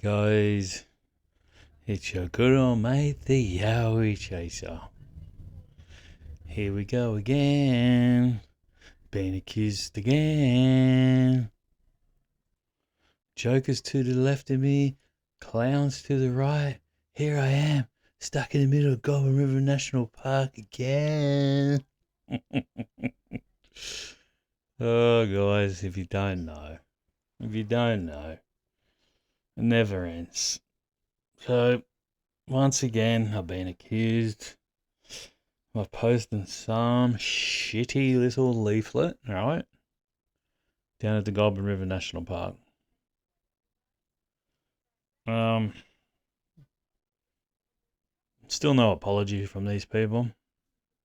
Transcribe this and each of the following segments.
Guys, it's your good old mate, the Yowie Chaser. Here we go again, being accused again. Jokers to the left of me, clowns to the right. Here I am, stuck in the middle of Goulburn River National Park again. Oh, guys, if you don't know, it never ends. So, once again, I've been accused of posting some shitty little leaflet, right, down at the Goulburn River National Park. Um, Still no apology from these people.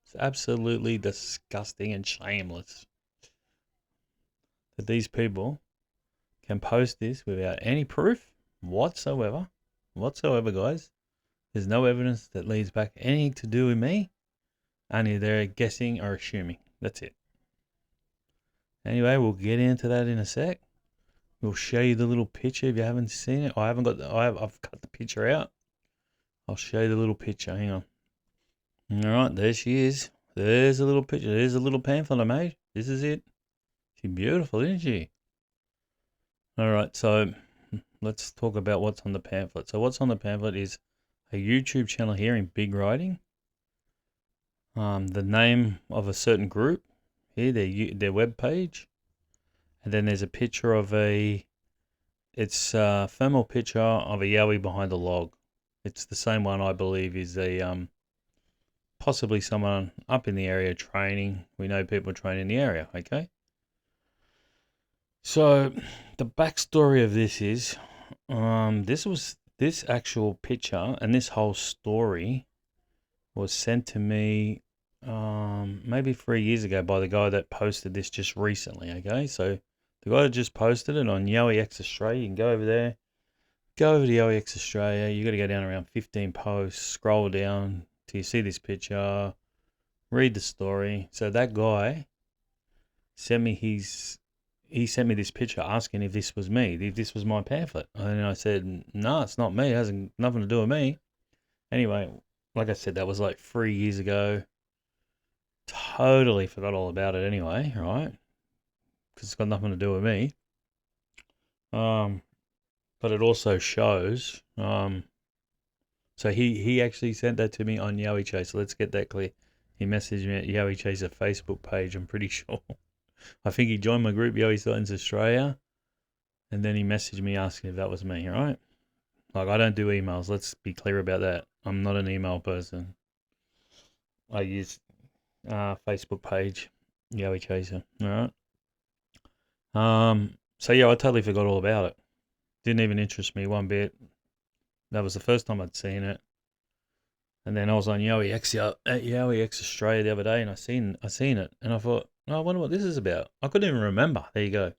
It's absolutely disgusting and shameless that these people can post this without any proof whatsoever. Guys. There's no evidence that leads back anything to do with me. Only they're guessing or assuming. That's it. Anyway, we'll get into that in a sec. We'll show you the little picture if you haven't seen it. I've cut the picture out. I'll show you the little picture. Hang on. All right, there she is. There's a little picture. There's a little pamphlet I made. This is it. She's beautiful, isn't she? All right, so let's talk about what's on the pamphlet. So what's on the pamphlet is a YouTube channel here in big writing. The name of a certain group here, their web page, and then there's a picture of it's a thermal picture of a Yowie behind a log. It's the same one I believe is possibly someone up in the area training. We know people train in the area, okay? So the backstory of this is this actual picture and this whole story was sent to me maybe 3 years ago by the guy that posted this just recently, okay? So the guy that just posted it on Yowie X Australia, you can go over there, go over to Yowie X Australia. You got to go down around 15 posts, scroll down till you see this picture, read the story. So that guy sent me he sent me this picture asking if this was me, if this was my pamphlet. And I said, no, it's not me. It hasn't nothing to do with me. Anyway, like I said, that was like 3 years ago. Totally forgot all about it anyway, right? Because it's got nothing to do with me. But it also shows. So he actually sent that to me on Yowie Chase. So let's get that clear. He messaged me at Yowie Chaser Facebook page, I'm pretty sure. I think he joined my group, Yowie Sightings Australia, and then he messaged me asking if that was me, right? Like, I don't do emails. Let's be clear about that. I'm not an email person. I use Facebook page, Yowie Chaser, all right? So yeah, I totally forgot all about it. Didn't even interest me one bit. That was the first time I'd seen it. And then I was on Yowie X Australia the other day, and I seen it, and I thought, oh, I wonder what this is about. I couldn't even remember. There you go.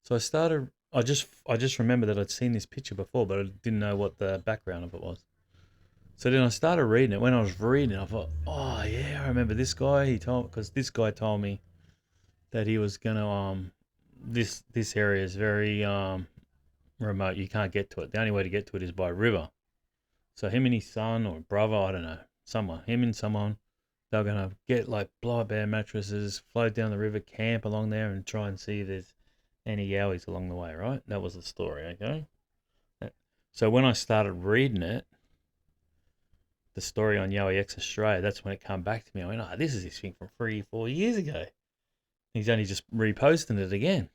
So I started. I just remembered that I'd seen this picture before, but I didn't know what the background of it was. So then I started reading it. When I was reading, I thought, oh yeah, I remember this guy. Because this guy told me that he was gonna this area is very remote. You can't get to it. The only way to get to it is by river. So him and his son or brother, I don't know, him and someone, they're gonna get like blow up air mattresses, float down the river, camp along there, and try and see if there's any yowies along the way. Right? That was the story. Okay. So when I started reading it, the story on Yowie X Australia, that's when it came back to me. I went, oh, this is this thing from 3 4 years ago. He's only just reposting it again.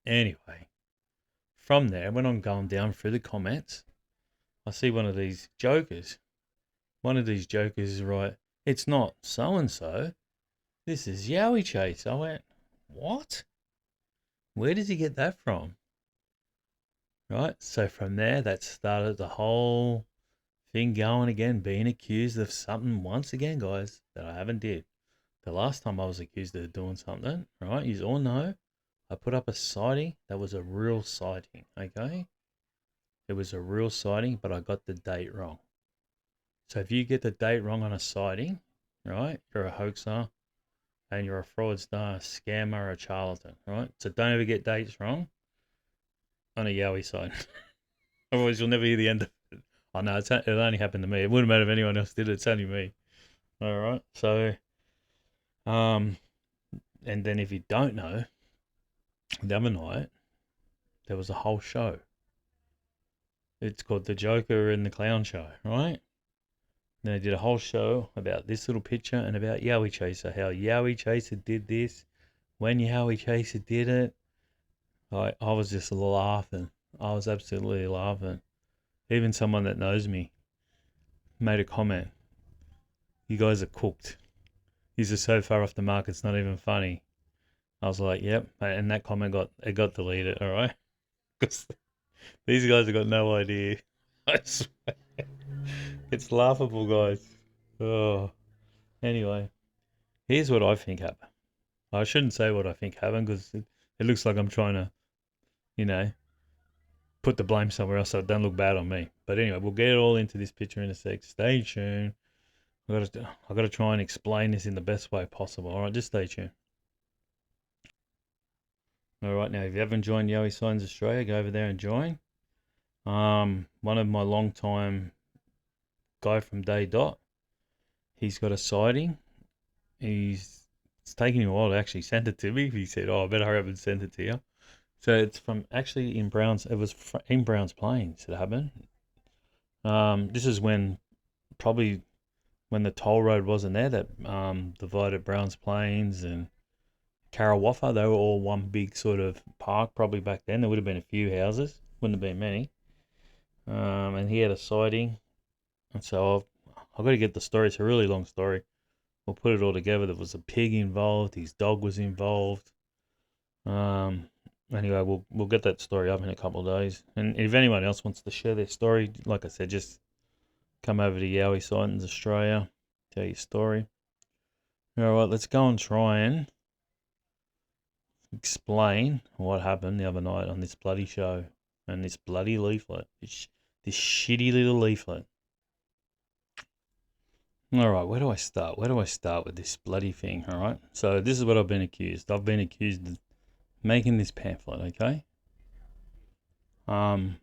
Anyway, from there, when I'm going down through the comments, I see one of these jokers. One of these jokers is right. It's not so and so. This is Yowie Chase. I went, what? Where does he get that from? Right. So from there, that started the whole thing going again, being accused of something once again, guys, that I haven't did. The last time I was accused of doing something, right? You all know, I put up a sighting that was a real sighting. Okay. It was a real sighting, but I got the date wrong. So if you get the date wrong on a sighting, right, you're a hoaxer and you're a fraudster, a scammer, a charlatan, right? So don't ever get dates wrong on a Yowie site. Otherwise, you'll never hear the end of it. Oh no, it only happened to me. It wouldn't matter if anyone else did it. It's only me. All right. So, um, and then if you don't know, the other night there was a whole show. It's called The Joker and the Clown Show, right? Then they did a whole show about this little picture and about Yowie Chaser, how Yowie Chaser did this, when Yowie Chaser did it. I was just laughing. I was absolutely laughing. Even someone that knows me made a comment. You guys are cooked. These are so far off the mark, it's not even funny. I was like, yep. And that comment got deleted, all right? Because these guys have got no idea. I swear. It's laughable, guys. Oh. Anyway, here's what I think happened. I shouldn't say what I think happened because it looks like I'm trying to, you know, put the blame somewhere else so it don't look bad on me. But anyway, we'll get it all into this picture in a sec. Stay I gotta try and explain this in the best way possible. All right, just stay tuned. All right, now if you haven't joined Yowie Signs Australia, go over there and join. One of my long time guy from Day Dot, he's got a sighting. It's taking him a while to actually send it to me. He said, "Oh, I better hurry up and send it to you." So it's from actually in Browns. It was in Browns Plains. It happened. This is probably when the toll road wasn't there that divided Browns Plains and Karawaffa. They were all one big sort of park. Probably back then there would have been a few houses. Wouldn't have been many. And he had a sighting, and so I've got to get the story. It's a really long story. We'll put it all together. There was a pig involved. His dog was involved. Anyway, we'll get that story up in a couple of days. And if anyone else wants to share their story, like I said, just come over to Yowie Sightings Australia, tell your story. All right, let's go and try and explain what happened the other night on this bloody show and this bloody leaflet, this shitty little leaflet. All right, where do I start? Where do I start with this bloody thing? All right, so this is what I've been accused. I've been accused of making this pamphlet, okay? And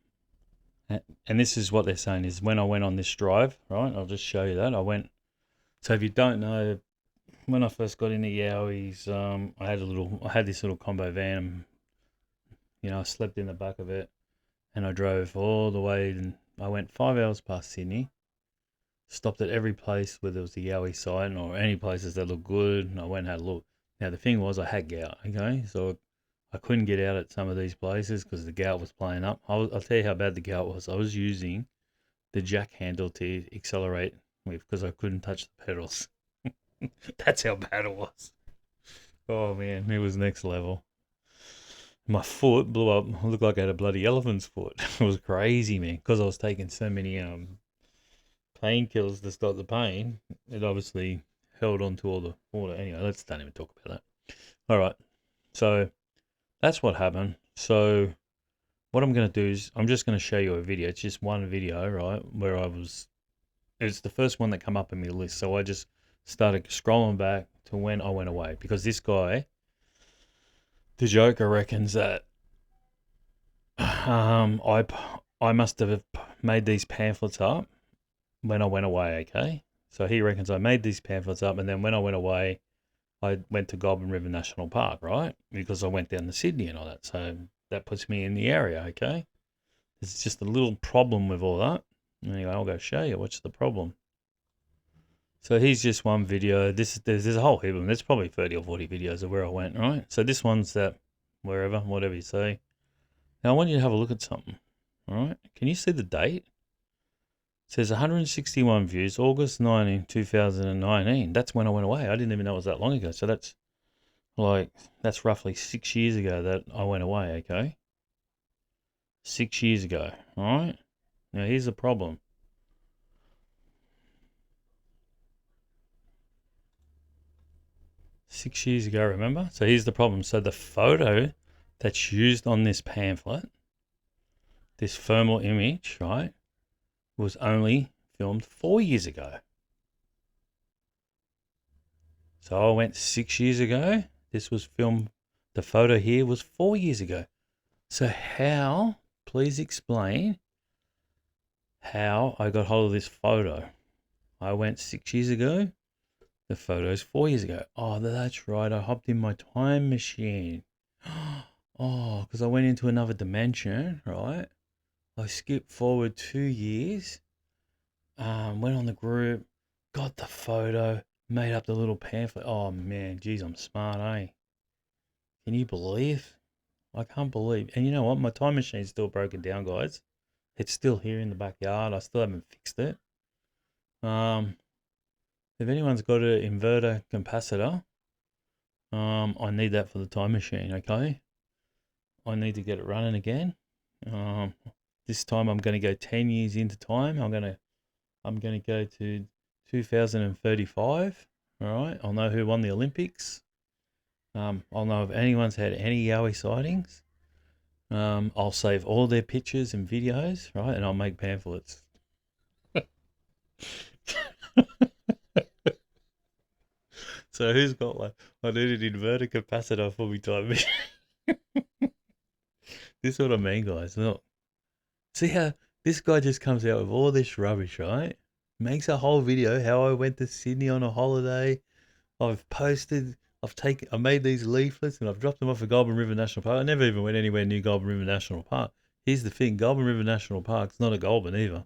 this is what they're saying is when I went on this drive, right? I'll just show you that. So if you don't know, when I first got into Yowie's, I had this little combo van, and, I slept in the back of it and I drove all the way and I went 5 hours past Sydney. Stopped at every place where there was a Yowie sign or any places that looked good, and I went and had a look. Now, the thing was, I had gout, okay? So I couldn't get out at some of these places because the gout was playing up. I'll tell you how bad the gout was. I was using the jack handle to accelerate with because I couldn't touch the pedals. That's how bad it was. Oh, man, it was next level. My foot blew up. I looked like I had a bloody elephant's foot. It was crazy, man, because I was taking so many painkillers to stop the pain. It obviously held on to all the water. Anyway, let's don't even talk about that. All right, so that's what happened. So what I'm going to do is I'm just going to show you a video. It's just one video, right, where it's the first one that come up in my list. So I just started scrolling back to when I went away because this guy, the Joker, reckons that I must have made these pamphlets up when I went away, okay? So he reckons I made these pamphlets up, and then when I went away, I went to Goulburn River National Park, right? Because I went down to Sydney and all that. So that puts me in the area, okay? There's just a little problem with all that. Anyway, I'll go show you. What's the problem? So here's just one video. There's a whole heap of them. There's probably 30 or 40 videos of where I went, right? So this one's that wherever, whatever you say. Now I want you to have a look at something, all right? Can you see the date? It says 161 views, August 19, 2019. That's when I went away. I didn't even know it was that long ago. So that's roughly 6 years ago that I went away, okay? 6 years ago, all right? Now here's the problem. Six years ago, remember? So here's the problem. So the photo that's used on this pamphlet, this thermal image, right, was only filmed 4 years ago. So I went 6 years ago. This was filmed, the photo here was 4 years ago. So how, please explain, how I got hold of this photo. I went 6 years ago. The photo's 4 years ago. Oh, that's right. I hopped in my time machine. Oh, because I went into another dimension, right? I skipped forward 2 years. Went on the group, got the photo, made up the little pamphlet. Oh man, geez, I'm smart, eh? Can you believe? I can't believe. And you know what? My time machine's still broken down, guys. It's still here in the backyard. I still haven't fixed it. Um, if anyone's got an inverter capacitor, I need that for the time machine. Okay, I need to get it running again. Um, this time I'm going to go 10 years into time. I'm gonna go to 2035. All right, I'll know who won the Olympics. I'll know if anyone's had any Yowie sightings. I'll save all their pictures and videos, right, and I'll make pamphlets. So who's got one? I need an inverter capacitor for me time machine. This is what I mean, guys. Look, see how this guy just comes out with all this rubbish, right? Makes a whole video how I went to Sydney on a holiday. I've posted, I made these leaflets and I've dropped them off at Goulburn River National Park. I never even went anywhere near Goulburn River National Park. Here's the thing, Goulburn River National Park's not at Goulburn either.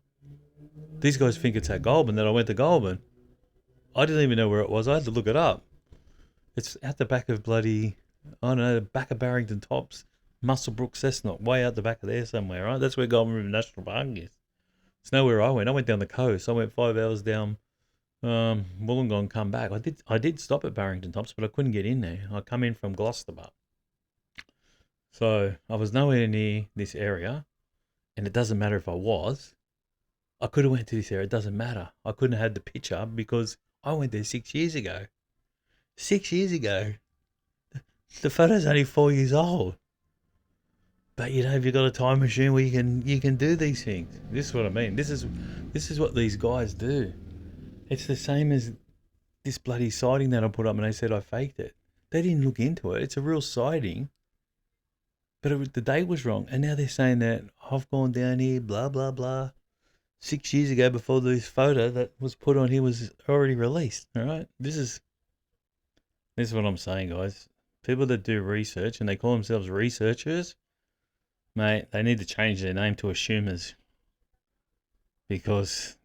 These guys think it's at Goulburn that I went to Goulburn. I didn't even know where it was. I had to look it up. It's at the back of bloody, I don't know, the back of Barrington Tops, Musselbrook, Cessnock, way out the back of there somewhere, right? That's where Goulburn River National Park is. It's nowhere I went. I went down the coast. I went 5 hours down Wollongong, come back. I did stop at Barrington Tops, but I couldn't get in there. I come in from Gloucester, so I was nowhere near this area, and it doesn't matter if I was. I could have went to this area. It doesn't matter. I couldn't have had the picture because I went there 6 years ago. 6 years ago, the photo's only 4 years old. But you know, if you've got a time machine where you can do these things. This is what I mean. This is what these guys do. It's the same as this bloody sighting that I put up and they said I faked it. They didn't look into it. It's a real sighting, but the date was wrong. And now they're saying that I've gone down here, blah, blah, blah. 6 years ago before this photo that was put on here was already released. All right. This is what I'm saying, guys. People that do research and they call themselves researchers, mate, they need to change their name to assumers because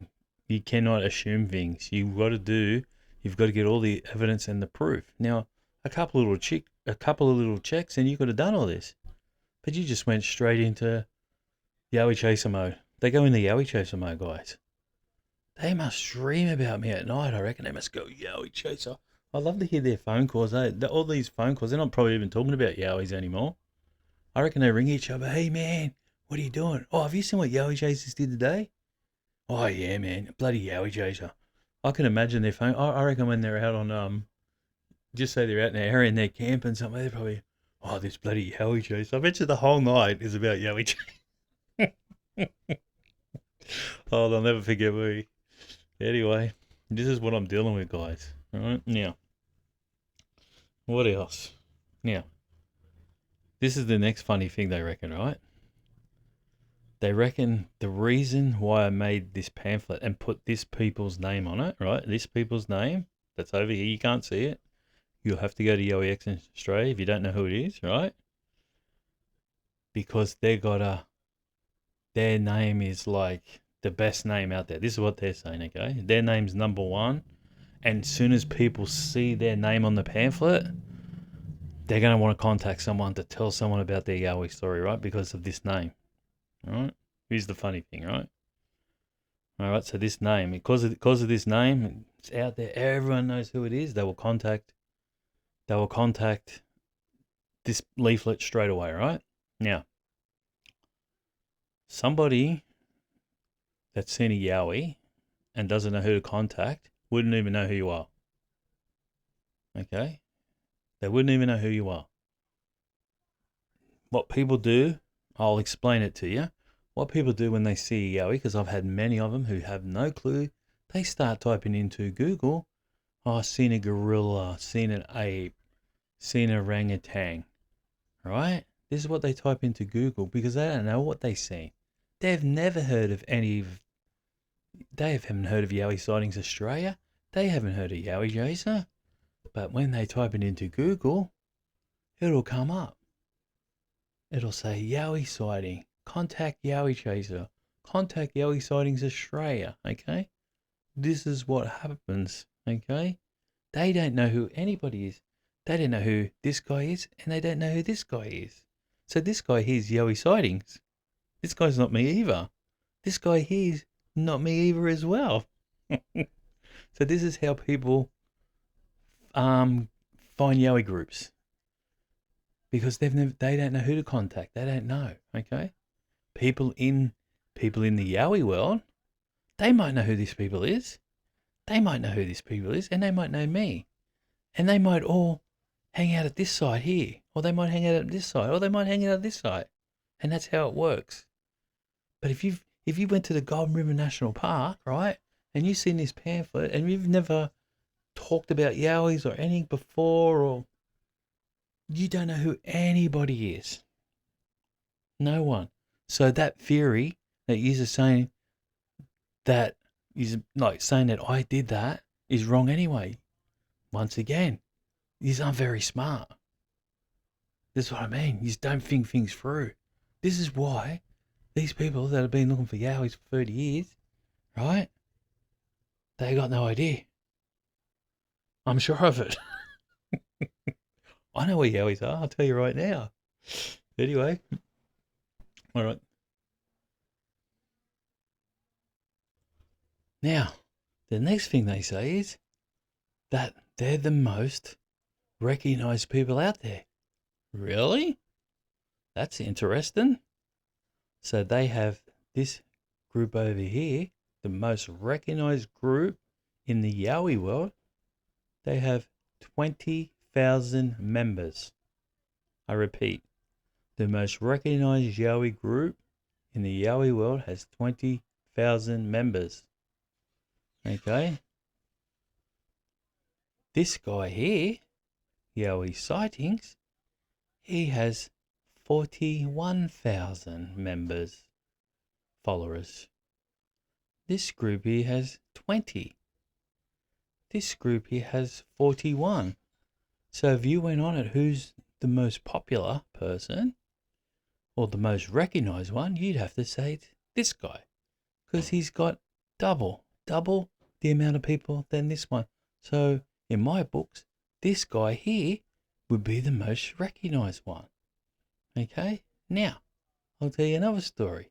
you cannot assume things. You've got to get all the evidence and the proof. Now, a couple of little checks, and you could have done all this, but you just went straight into Yowie Chaser mode. They go into Yowie Chaser mode, guys. They must dream about me at night. I reckon they must go Yowie Chaser. I love to hear their phone calls. All these phone calls, they're not probably even talking about Yowies anymore. I reckon they ring each other. Hey man, what are you doing? Oh, have you seen what Yowie Chasers did today? Oh yeah, man, bloody Yowie Chaser. I can imagine their phone. I reckon when they're out on just say they're out in the area and they're camping somewhere, they're probably, oh, this bloody Yowie Chaser. I bet you the whole night is about Yowie Chaser. Oh, they'll never forget me. Anyway, this is what I'm dealing with, guys. All right, now, what else? Now, this is the next funny thing they reckon, right? They reckon the reason why I made this pamphlet and put this people's name on it, right? This people's name that's over here, you can't see it. You'll have to go to Yowie X in Australia if you don't know who it is, right? Because their name is like the best name out there. This is what they're saying, okay? Their name's number one. And as soon as people see their name on the pamphlet, they're going to want to contact someone to tell someone about their Yowie story, right? Because of this name, right? Here's the funny thing, right? All right, so this name, because of this name, it's out there. Everyone knows who it is. They will contact this leaflet straight away, right? Now, somebody that's seen a Yowie and doesn't know who to contact wouldn't even know who you are. Okay? They wouldn't even know who you are. What people do, I'll explain it to you. What people do when they see a Yowie, because I've had many of them who have no clue, they start typing into Google, oh, seen a gorilla, seen an ape, seen an orangutan, right? This is what they type into Google because they don't know what they see. They've never heard of any of they haven't heard of Yowie Sightings Australia. They haven't heard of Yowie Chaser. But when they type it into Google, it'll come up. It'll say Yowie Sighting. Contact Yowie Chaser. Contact Yowie Sightings Australia. Okay? This is what happens. Okay? They don't know who anybody is. They don't know who this guy is, and they don't know who this guy is. So this guy here's Yowie Sightings. This guy's not me either. This guy here's not me either as well. So this is how people find Yowie groups, because they don't know who to contact. They don't know. Okay, people in the Yowie world, they might know who this people is. They might know who this people is, and they might know me, and they might all hang out at this site here, or they might hang out at this site, or they might hang out at this site, and that's how it works. But if you went to the Golden River National Park, right, and you've seen this pamphlet, and you've never talked about Yowies or anything before, or you don't know who anybody is. No one. So that theory that you're saying that is like saying that I did that is wrong anyway. Once again, you aren't very smart. This is what I mean. You don't think things through. This is why these people that have been looking for Yowies for 30 years, right? They got no idea. I'm sure of it. I know where Yowies are. I'll tell you right now. Anyway. All right. Now, the next thing they say is that they're the most recognized people out there. Really? That's interesting. So they have this group over here, the most recognized group in the Yowie world. They have 20,000 members. I repeat, the most recognized Yowie group in the Yowie world has 20,000 members. Okay. This guy here, Yowie Sightings, he has 41,000 members, followers. This group here has 20. This group here has 41. So if you went on it, who's the most popular person or the most recognized one, you'd have to say it's this guy, because he's got double the amount of people than this one. So in my books, this guy here would be the most recognized one. Okay, now I'll tell you another story.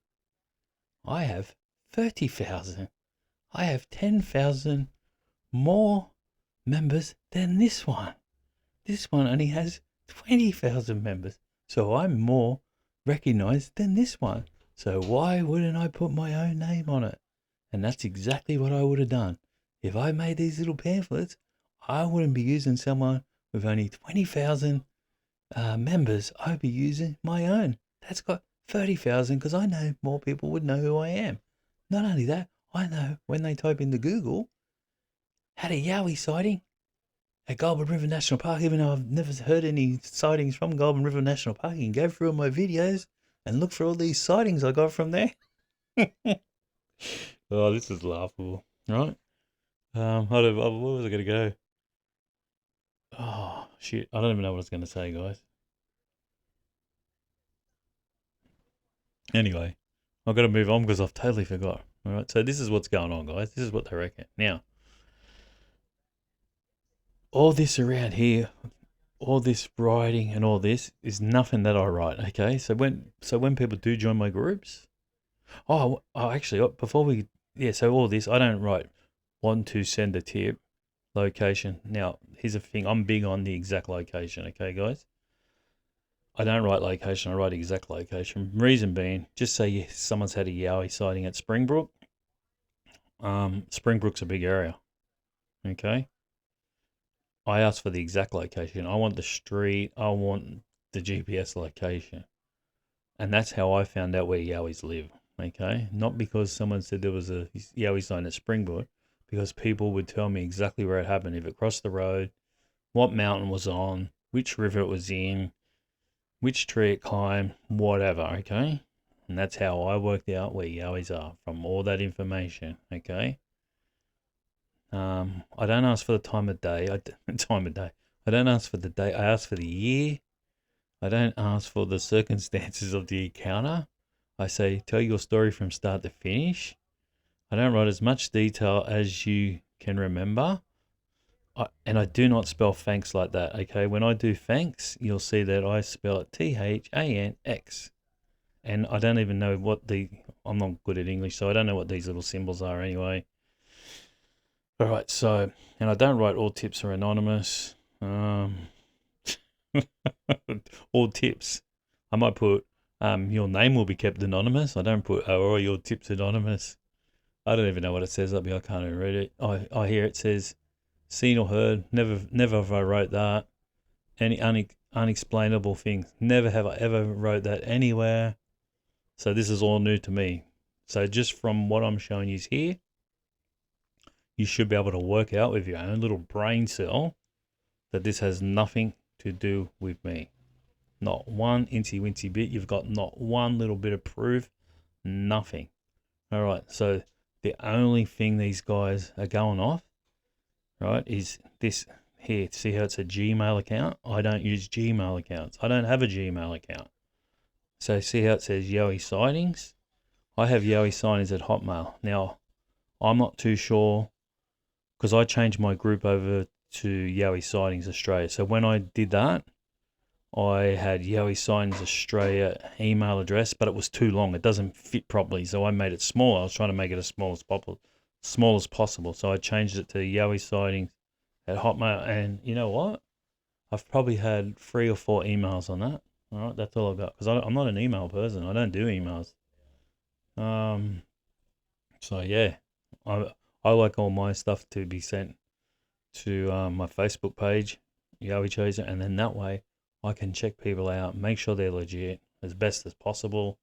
I have 30,000. I have 10,000 more members than this one. This one only has 20,000 members. So I'm more recognized than this one. So why wouldn't I put my own name on it? And that's exactly what I would have done. If I made these little pamphlets, I wouldn't be using someone with only 20,000 members. I'd be using my own. That's got 30,000, because I know more people would know who I am. Not only that, I know when they type into Google, had a Yowie sighting at Golden River National Park, even though I've never heard any sightings from Golden River National Park. You can go through all my videos and look for all these sightings I got from there. Oh, this is laughable, right? Where was I going to go? Oh, shit. I don't even know what I was going to say, guys. Anyway, I've got to move on because I've totally forgot. All right, so this is what's going on, guys. This is what they reckon. Now, all this around here, all this writing and all this is nothing that I write, okay? So when people do join my groups, actually, so all this, I don't write want to send a tip, location. Now, here's the thing, I'm big on the exact location, okay, guys? I don't write location, I write exact location. Reason being, just say someone's had a Yowie sighting at Springbrook. Springbrook's a big area, okay? I ask for the exact location. I want the street, I want the GPS location. And that's how I found out where Yowies live, okay? Not because someone said there was a Yowie sign at Springbrook, because people would tell me exactly where it happened, if it crossed the road, what mountain was on, which river it was in, which tree it climbed, whatever, okay? And that's how I worked out where Yowies are from all that information. Okay. I don't ask for the time of day. Time of day. I don't ask for the day. I ask for the year. I don't ask for the circumstances of the encounter. I say, tell your story from start to finish. I don't write as much detail as you can remember. And I do not spell thanks like that, okay? When I do thanks, you'll see that I spell it THANX. And I don't even know I'm not good at English, so I don't know what these little symbols are anyway. All right, so, and I don't write all tips are anonymous. All tips. I might put, your name will be kept anonymous. I don't put, all your tips anonymous. I don't even know what it says up here. I can't even read it. I hear it says, seen or heard. Never have I wrote that. Any unexplainable things. Never have I ever wrote that anywhere. So this is all new to me. So just from what I'm showing you here, you should be able to work out with your own little brain cell that this has nothing to do with me. Not one incy wincy bit. You've got not one little bit of proof. Nothing. All right. So the only thing these guys are going off, right, is this here. See how it's a Gmail account? I don't use Gmail accounts. I don't have a Gmail account. So see how it says Yowie Sightings? I have Yowie Sightings at Hotmail. Now, I'm not too sure because I changed my group over to Yowie Sightings Australia. So when I did that, I had Yowie Sightings Australia email address, but it was too long. It doesn't fit properly, so I made it smaller. I was trying to make it as small as possible. So I changed it to Yowie Sightings at Hotmail. And you know what? I've probably had 3 or 4 emails on that. All right, that's all I've got because I'm not an email person. I don't do emails. So yeah, I like all my stuff to be sent to my Facebook page, Yowie Chaser, and then that way I can check people out, make sure they're legit as best as possible.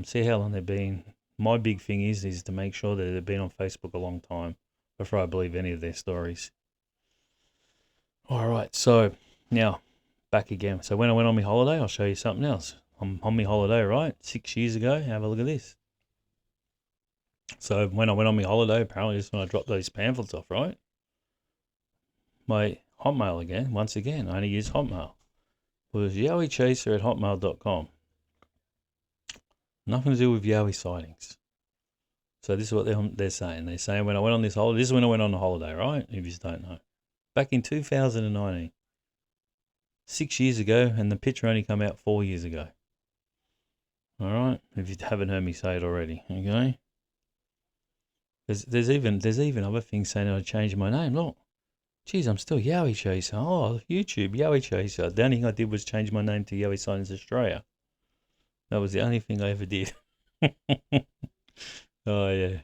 See how long they've been. My big thing is to make sure that they've been on Facebook a long time before I believe any of their stories. All right, so now back again. So when I went on my holiday, I'll show you something else. I'm on my holiday, right? 6 years ago. Have a look at this. So when I went on my holiday, apparently just when I dropped those pamphlets off, right? My Hotmail again, once again, I only use Hotmail. It was yowiechaser at hotmail.com. Nothing to do with Yowie Sightings. So this is what they're saying. They're saying when I went on this holiday, this is when I went on the holiday, right? If you don't know. Back in 2019. 6 years ago, and the picture only came out 4 years ago. All right, if you haven't heard me say it already, okay. There's even other things saying I changed my name. Look, geez, I'm still Yowie Chaser. Oh, YouTube Yowie Chaser. The only thing I did was change my name to Yowie Sightings Australia. That was the only thing I ever did. Oh yeah.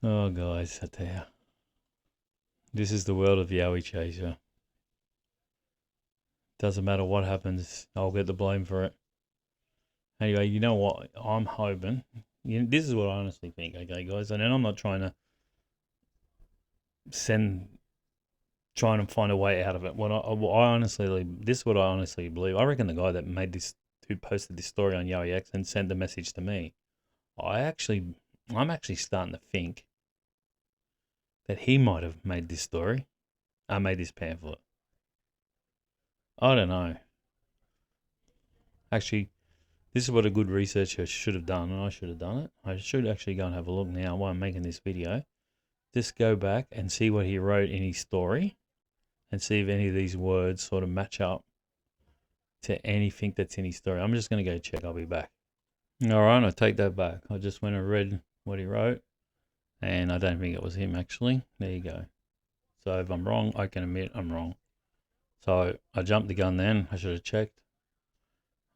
Oh guys, I tell you, this is the world of Yowie Chaser. Doesn't matter what happens, I'll get the blame for it. Anyway, you know what? I'm hoping. This is what I honestly think, okay, guys? And I'm not trying to find a way out of it. This is what I honestly believe. I reckon the guy that who posted this story on Yowie X and sent the message to me, I'm actually starting to think that he might have made this story. I made this pamphlet. I don't know. Actually, this is what a good researcher should have done, and I should have done it. I should actually go and have a look now while I'm making this video. Just go back and see what he wrote in his story and see if any of these words sort of match up to anything that's in his story. I'm just going to go check. I'll be back. All right, I take that back. I just went and read what he wrote, and I don't think it was him, actually. There you go. So if I'm wrong, I can admit I'm wrong. So I jumped the gun then. I should have checked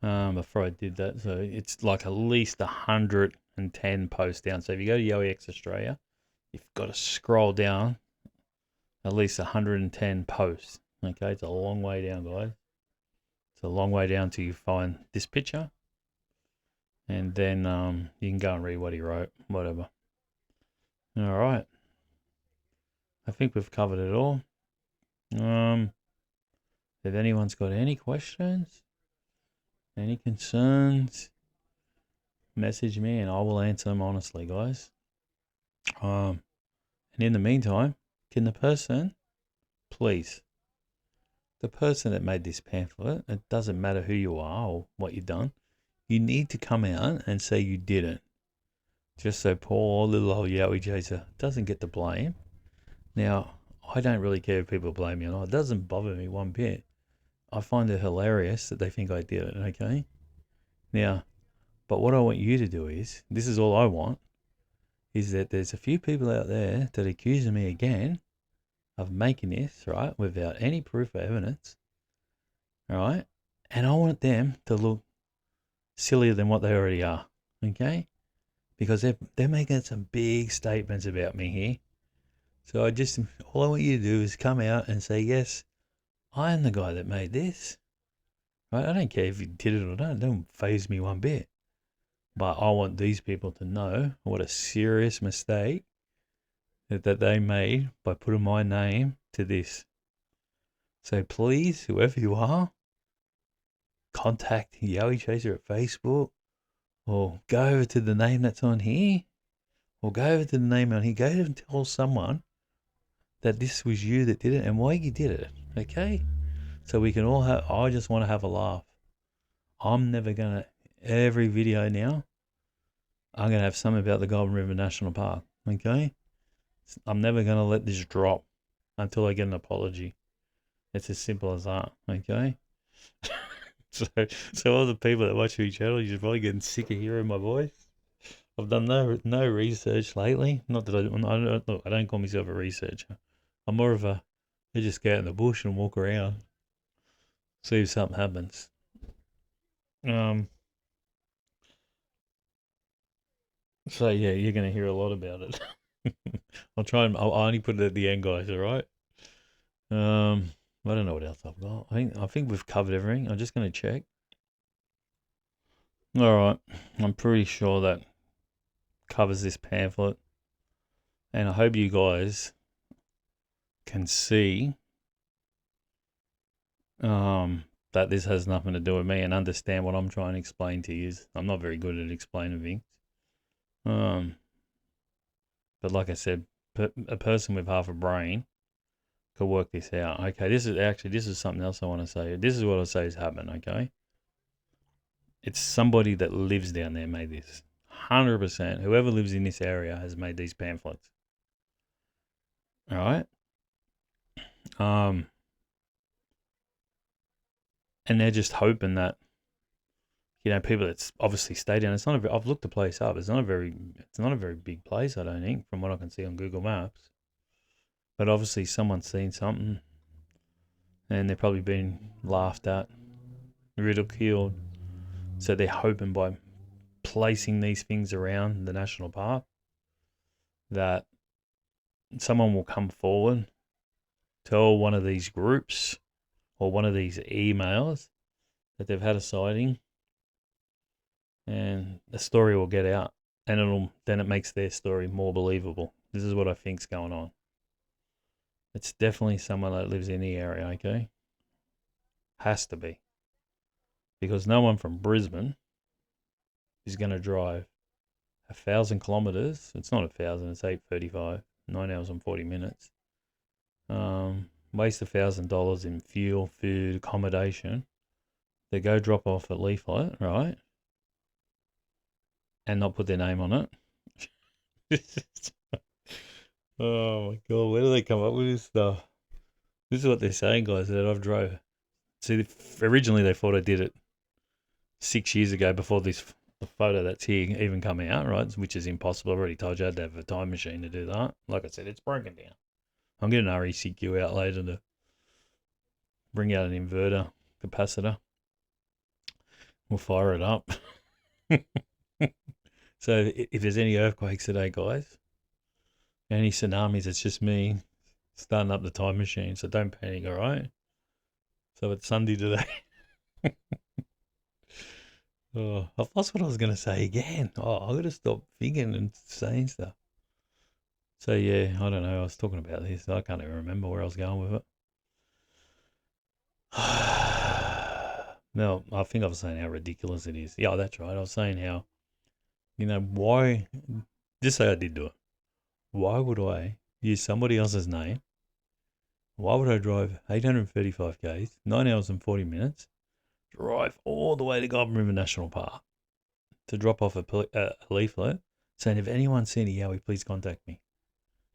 before I did that. So it's like at least 110 posts down. So if you go to Yowie X Australia, you've got to scroll down at least 110 posts. Okay, it's a long way down, guys. It's a long way down till you find this picture. And then you can go and read what he wrote, whatever. All right. I think we've covered it all. If anyone's got any questions, any concerns, message me and I will answer them honestly, guys. And in the meantime, can the person, please, the person that made this pamphlet, it doesn't matter who you are or what you've done, you need to come out and say you didn't. Just so poor little old Yowie chaser doesn't get the blame. Now, I don't really care if people blame me or not. It doesn't bother me one bit. I find it hilarious that they think I did it, okay? Now, but what I want you to do is, this is all I want, is that there's a few people out there that accuse me again of making this, right, without any proof or evidence, all right? And I want them to look sillier than what they already are, okay? Because they're making some big statements about me here. So all I want you to do is come out and say, yes, I am the guy that made this, right? I don't care if you did it or not. It don't faze me one bit. But I want these people to know what a serious mistake that they made by putting my name to this. So please, whoever you are, contact Yowie Chaser at Facebook, or go over to the name that's on here, or go over to the name on here. Go and tell someone that this was you that did it and why you did it, okay? So we can all I just want to have a laugh. I'm never going to, every video now, I'm going to have something about the Golden River National Park, okay? I'm never going to let this drop until I get an apology. It's as simple as that, okay? So all the people that watch your channel, you're probably getting sick of hearing my voice. I've done no research lately. Not that I don't call myself a researcher. I'm more of I just go out in the bush and walk around, see if something happens. So yeah, you're gonna hear a lot about it. I'll only put it at the end, guys. All right. I don't know what else I've got. I think we've covered everything. I'm just gonna check. All right. I'm pretty sure that covers this pamphlet, and I hope you guys can see that this has nothing to do with me and understand what I'm trying to explain to you. I'm not very good at explaining things. But like I said, a person with half a brain could work this out. Okay, this is something else I want to say. This is what I say has happened, okay? It's somebody that lives down there made this. 100%. Whoever lives in this area has made these pamphlets. All right? And they're just hoping that, people that's obviously stay down. I've looked the place up. It's not a very big place, I don't think, from what I can see on Google Maps. But obviously someone's seen something and they're probably been laughed at, ridiculed. So they're hoping by placing these things around the national park that someone will come forward, tell one of these groups or one of these emails that they've had a sighting, and the story will get out, and then it makes their story more believable. This is what I think's going on. It's definitely someone that lives in the area, okay? Has to be. Because no one from Brisbane is going to drive 1,000 kilometres. It's not 1,000, it's 835, 9 hours and 40 minutes. Waste $1,000 in fuel, food, accommodation. They go drop off a leaflet, right? And not put their name on it. Oh my God, where do they come up with this stuff? This is what they're saying, guys, that I've drove. See, originally they thought I did it 6 years ago before the photo that's here even come out, right? Which is impossible. I've already told you I had to have a time machine to do that. Like I said, it's broken down. I'm getting an RECQ out later to bring out an inverter capacitor. We'll fire it up. So if there's any earthquakes today, guys, any tsunamis, it's just me starting up the time machine. So don't panic, all right? So it's Sunday today. Oh, I've lost what I was going to say again. Oh, I've got to stop thinking and saying stuff. So yeah, I don't know. I was talking about this. I can't even remember where I was going with it. No, I think I was saying how ridiculous it is. Yeah, that's right. I was saying how You know, why? Just say I did do it. Why would I use somebody else's name? Why would I drive 835 k's, 9 hours and 40 minutes, drive all the way to Golden River National Park to drop off a leaflet saying, if anyone's seen a Yowie, please contact me.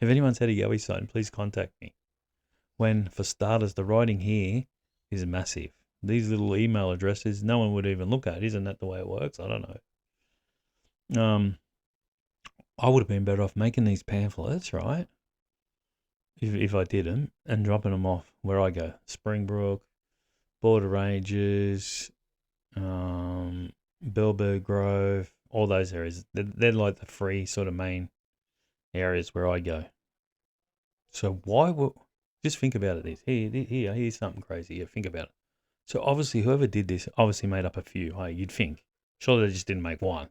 If anyone's had a Yowie sighting, please contact me. When, for starters, the writing here is massive. These little email addresses, no one would even look at. Isn't that the way it works? I don't know. I would have been better off making these pamphlets, right? If I did them and dropping them off where I go. Springbrook, Border Ranges, Bellberg Grove, all those areas. They're like the free sort of main areas where I go. So why would... Just think about it. Here's something crazy. Yeah, think about it. So obviously whoever did this obviously made up a few. Hey, you'd think. Surely they just didn't make one.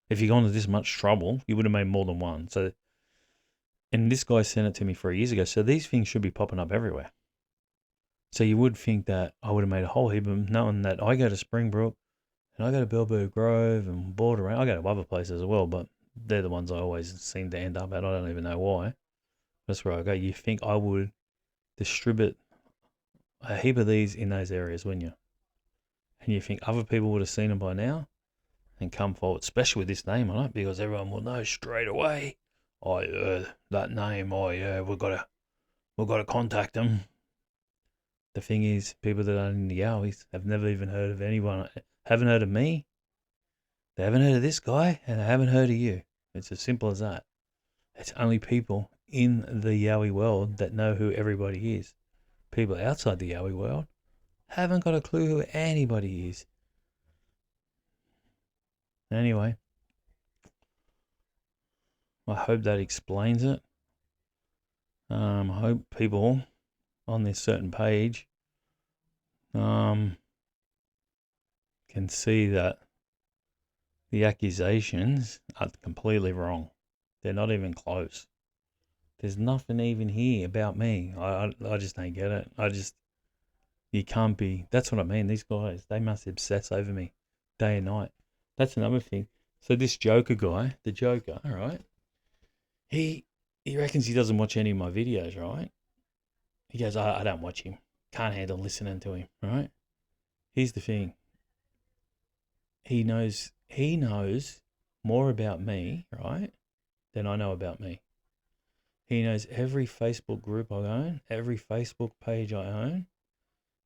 If you've gone to this much trouble, you would have made more than one. So, and this guy sent it to me 3 years ago. So these things should be popping up everywhere. So you would think that I would have made a whole heap of them, knowing that I go to Springbrook and I go to Bellberg Grove and Border. I go to other places as well, but they're the ones I always seem to end up at. I don't even know why. That's where I go. You think I would distribute a heap of these in those areas, wouldn't you? And you think other people would have seen them by now and come forward, especially with this name on it, because everyone will know straight away. Oh, that name. Oh, yeah, we've got to contact them. The thing is, people that aren't in the Yowies have never even heard of anyone. Haven't heard of me. They haven't heard of this guy, and they haven't heard of you. It's as simple as that. It's only people in the Yowie world that know who everybody is. People outside the Yowie world haven't got a clue who anybody is. Anyway, I hope that explains it. I hope people on this certain page can see that the accusations are completely wrong. They're not even close. There's nothing even here about me. I just don't get it. You can't be. That's what I mean. These guys, they must obsess over me day and night. That's another thing. So this Joker guy, the Joker, right? He reckons he doesn't watch any of my videos, right? He goes, I don't watch him. Can't handle listening to him, right? Here's the thing. He knows more about me, right, than I know about me. He knows every Facebook group I own, every Facebook page I own.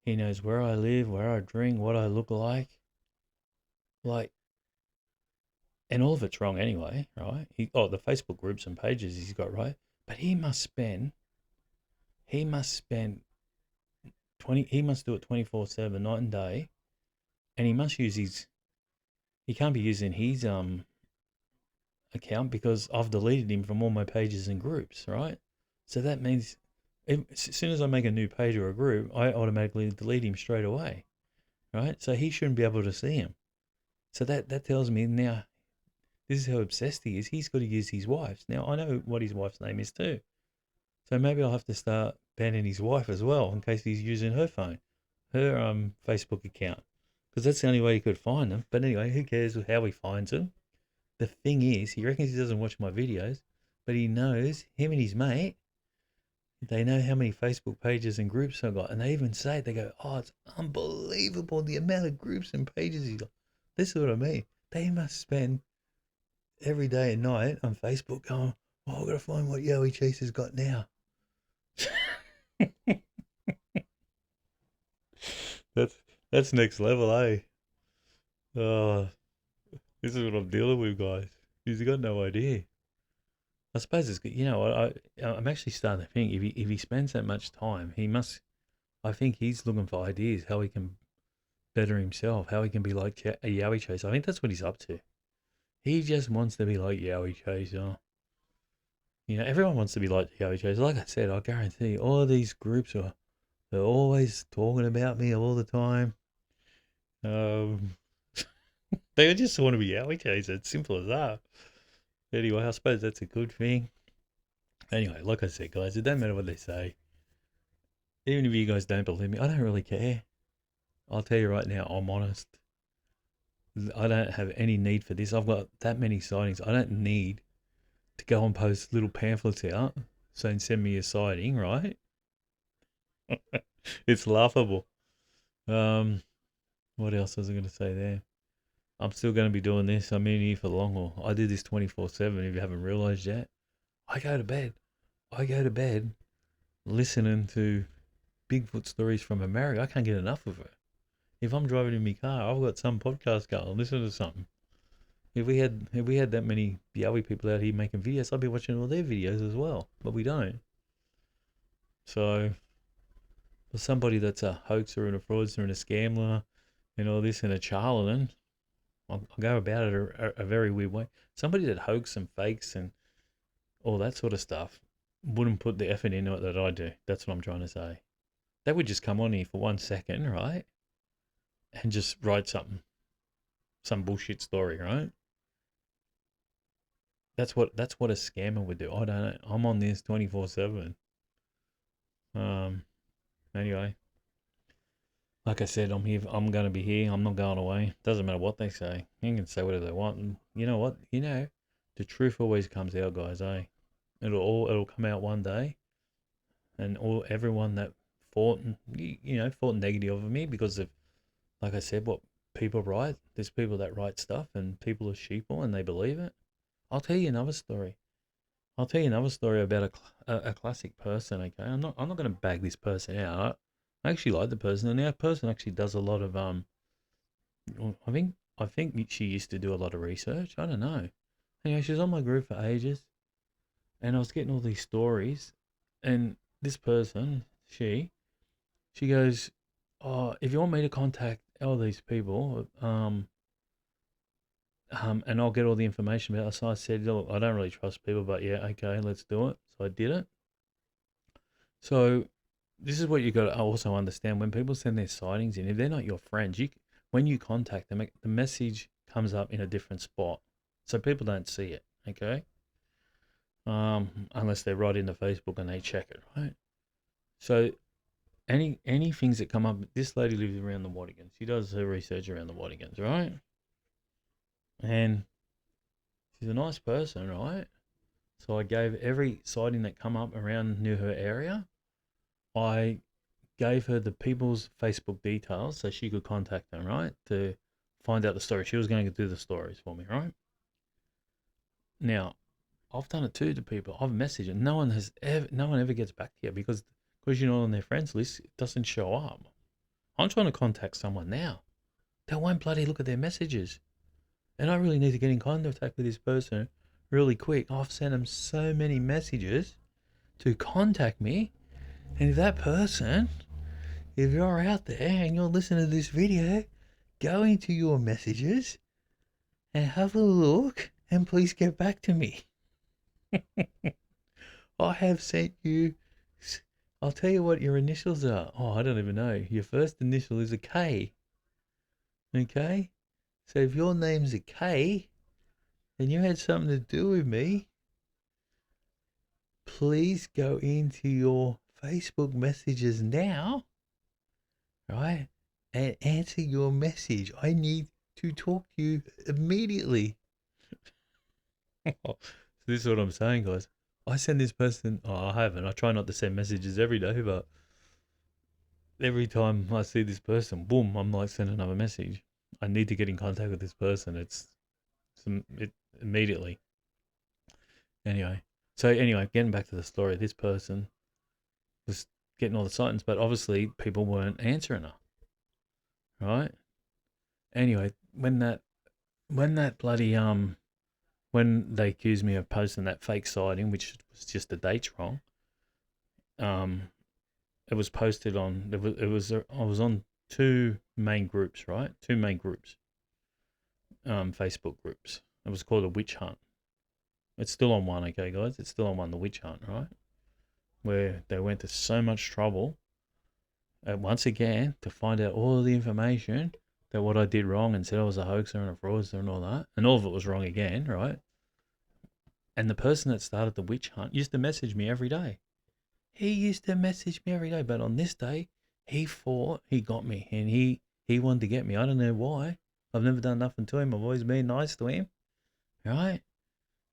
He knows where I live, where I drink, what I look like. And all of it's wrong anyway, right? The Facebook groups and pages he's got right. But he must spend 20, he must do it 24/7, night and day. And he must use he can't be using his account because I've deleted him from all my pages and groups, right? So that means as soon as I make a new page or a group, I automatically delete him straight away, right? So he shouldn't be able to see him. So that tells me now this is how obsessed he is. He's got to use his wife's. Now I know what his wife's name is too. So maybe I'll have to start banning his wife as well in case he's using her phone, her Facebook account, because that's the only way he could find them. But anyway, who cares how he finds them? The thing is, he reckons he doesn't watch my videos, but he knows him and his mate. They know how many Facebook pages and groups I've got, and they even say it. They go, "Oh, it's unbelievable the amount of groups and pages he's got." This is what I mean. They must spend every day and night on Facebook going, "Oh, I've got to find what Yowie Chase has got now." That's next level, eh? Oh, this is what I'm dealing with, guys. He's got no idea. I suppose it's good. You know, I'm actually starting to think if he spends that much time, he must. I think he's looking for ideas how he can better himself, how he can be like a Yowie Chase. I think that's what he's up to. He just wants to be like Yowie Chase. You know, everyone wants to be like Yowie Chase. Like I said, I guarantee all these groups they're always talking about me all the time. They just want to be Yowie Chase. It's simple as that. Anyway, I suppose that's a good thing. Anyway, like I said, guys, it don't matter what they say. Even if you guys don't believe me, I don't really care. I'll tell you right now, I'm honest. I don't have any need for this. I've got that many sightings. I don't need to go and post little pamphlets out saying send me a sighting, right? It's laughable. Um, what else was I going to say there? I'm still going to be doing this. I'm in here for the long haul. I do this 24/7 if you haven't realized yet. I go to bed. I go to bed listening to Bigfoot stories from America. I can't get enough of it. If I'm driving in my car, I've got some podcast going, listen to something. If we had that many Yowie people out here making videos, I'd be watching all their videos as well. But we don't. So for somebody that's a hoaxer and a fraudster and a scammer and all this and a charlatan, I'll go about it a very weird way. Somebody that hoaxes and fakes and all that sort of stuff wouldn't put the effort into it that I do. That's what I'm trying to say. They would just come on here for 1 second, right? And just write something, some bullshit story, right? That's what a scammer would do. I don't know. I'm on this 24/7. Um. Anyway, like I said, I'm here. I'm gonna be here. I'm not going away. Doesn't matter what they say. You can say whatever they want. And you know what? The truth always comes out, guys. It'll come out one day, and everyone that fought, fought negative of me because of, like I said, what people write. There's people that write stuff, and people are sheeple, and they believe it. I'll tell you another story. I'll tell you another story about a classic person. Okay, I'm not going to bag this person out. I actually like the person, and that person actually does a lot of well, I think she used to do a lot of research. I don't know. Anyway, she was on my group for ages, and I was getting all these stories, and this person, she goes, "Oh, if you want me to contact all these people, and I'll get all the information about it." So I said, "Look, I don't really trust people, but yeah, okay, let's do it." So I did it. So this is what you got to also understand: when people send their sightings in, if they're not your friends, when you contact them, the message comes up in a different spot, so people don't see it. Okay, unless they're right into Facebook and they check it, right? So any things that come up, this lady lives around the Wadigans. She does her research around the Wadigans, right? And she's a nice person, right? So I gave every sighting that come up around near her area, I gave her the people's Facebook details so she could contact them, right? To find out the story. She was going to do the stories for me, right? Now, I've done it too to people. I've messaged and no one ever gets back to you because you're not on their friends list, it doesn't show up. I'm trying to contact someone now. They won't bloody look at their messages. And I really need to get in contact with this person really quick. I've sent them so many messages to contact me. And if you're out there and you're listening to this video, go into your messages and have a look and please get back to me. I have sent you, I'll tell you what your initials are. Oh, I don't even know. Your first initial is a K. Okay? So if your name's a K and you had something to do with me, please go into your Facebook messages now, right? And answer your message. I need to talk to you immediately. So this is what I'm saying, guys. I send this person, I haven't. I try not to send messages every day, but every time I see this person, boom, I'm like, send another message. I need to get in contact with this person. It immediately. Anyway, getting back to the story, this person was getting all the sightings, but obviously people weren't answering her, right? Anyway, when that bloody when they accused me of posting that fake sighting, which was just the dates wrong, um, it was posted on. I was on two main groups, right? Two main groups, Facebook groups. It was called a witch hunt. It's still on one, okay, guys. It's still on one, the witch hunt, right? Where they went to so much trouble, once again, to find out all of the information that what I did wrong and said I was a hoaxer and a fraudster and all that, and all of it was wrong again, right? And the person that started the witch hunt used to message me every day. He used to message me every day, but on this day, he got me, and he wanted to get me. I don't know why. I've never done nothing to him. I've always been nice to him, right?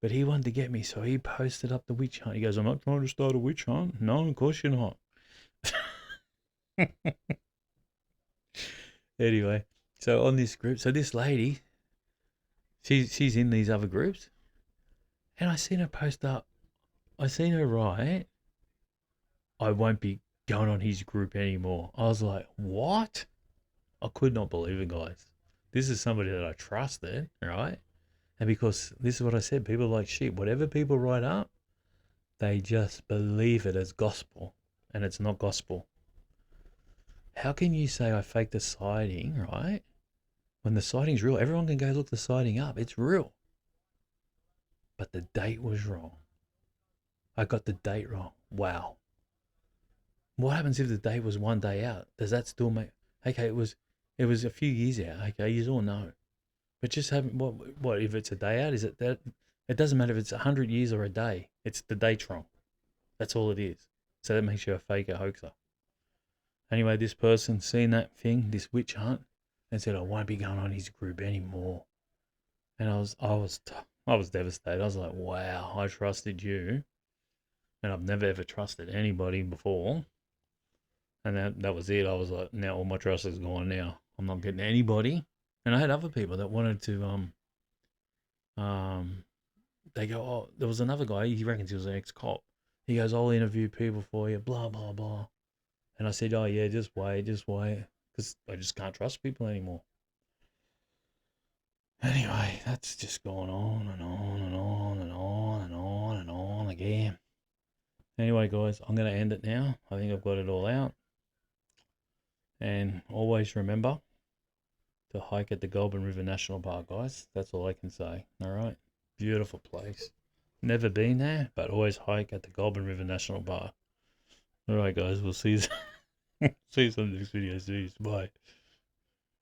But he wanted to get me, so he posted up the witch hunt. He goes, I'm not trying to start a witch hunt. No, of course you're not. Anyway, so on this group, so this lady, she's in these other groups, and I seen her post up. I seen her write, I won't be going on his group anymore. I was like, what? I could not believe it, guys. This is somebody that I trusted, right? And because this is what I said, people are like shit. Whatever people write up, they just believe it as gospel, and it's not gospel. How can you say I faked a sighting, right? When the sighting's real, everyone can go look the sighting up. It's real. But the date was wrong. I got the date wrong. Wow. What happens if the date was one day out? Does that still make? Okay, it was a few years out. Okay, you all know. But just having what if it's a day out? Is it that? It doesn't matter if it's 100 years or a day. It's the date's wrong. That's all it is. So that makes you a faker, hoaxer. Anyway, this person seen that thing, this witch hunt, and said I won't be going on his group anymore. And I was devastated. I was like, wow, I trusted you, and I've never ever trusted anybody before. And that was it. I was like, now all my trust is gone. Now I'm not getting anybody. And I had other people that wanted to they go, oh, there was another guy. He reckons he was an ex-cop. He goes, I'll interview people for you. Blah blah blah. And I said, oh yeah, just wait, because I just can't trust people anymore. Anyway, that's just going on and on and on and on and on and on again. Anyway, guys, I'm going to end it now. I think I've got it all out. And always remember to hike at the Goulburn River National Park, guys. That's all I can say. All right. Beautiful place. Never been there, but always hike at the Goulburn River National Park. All right, guys. We'll see you. See you on the next video. See you. Bye.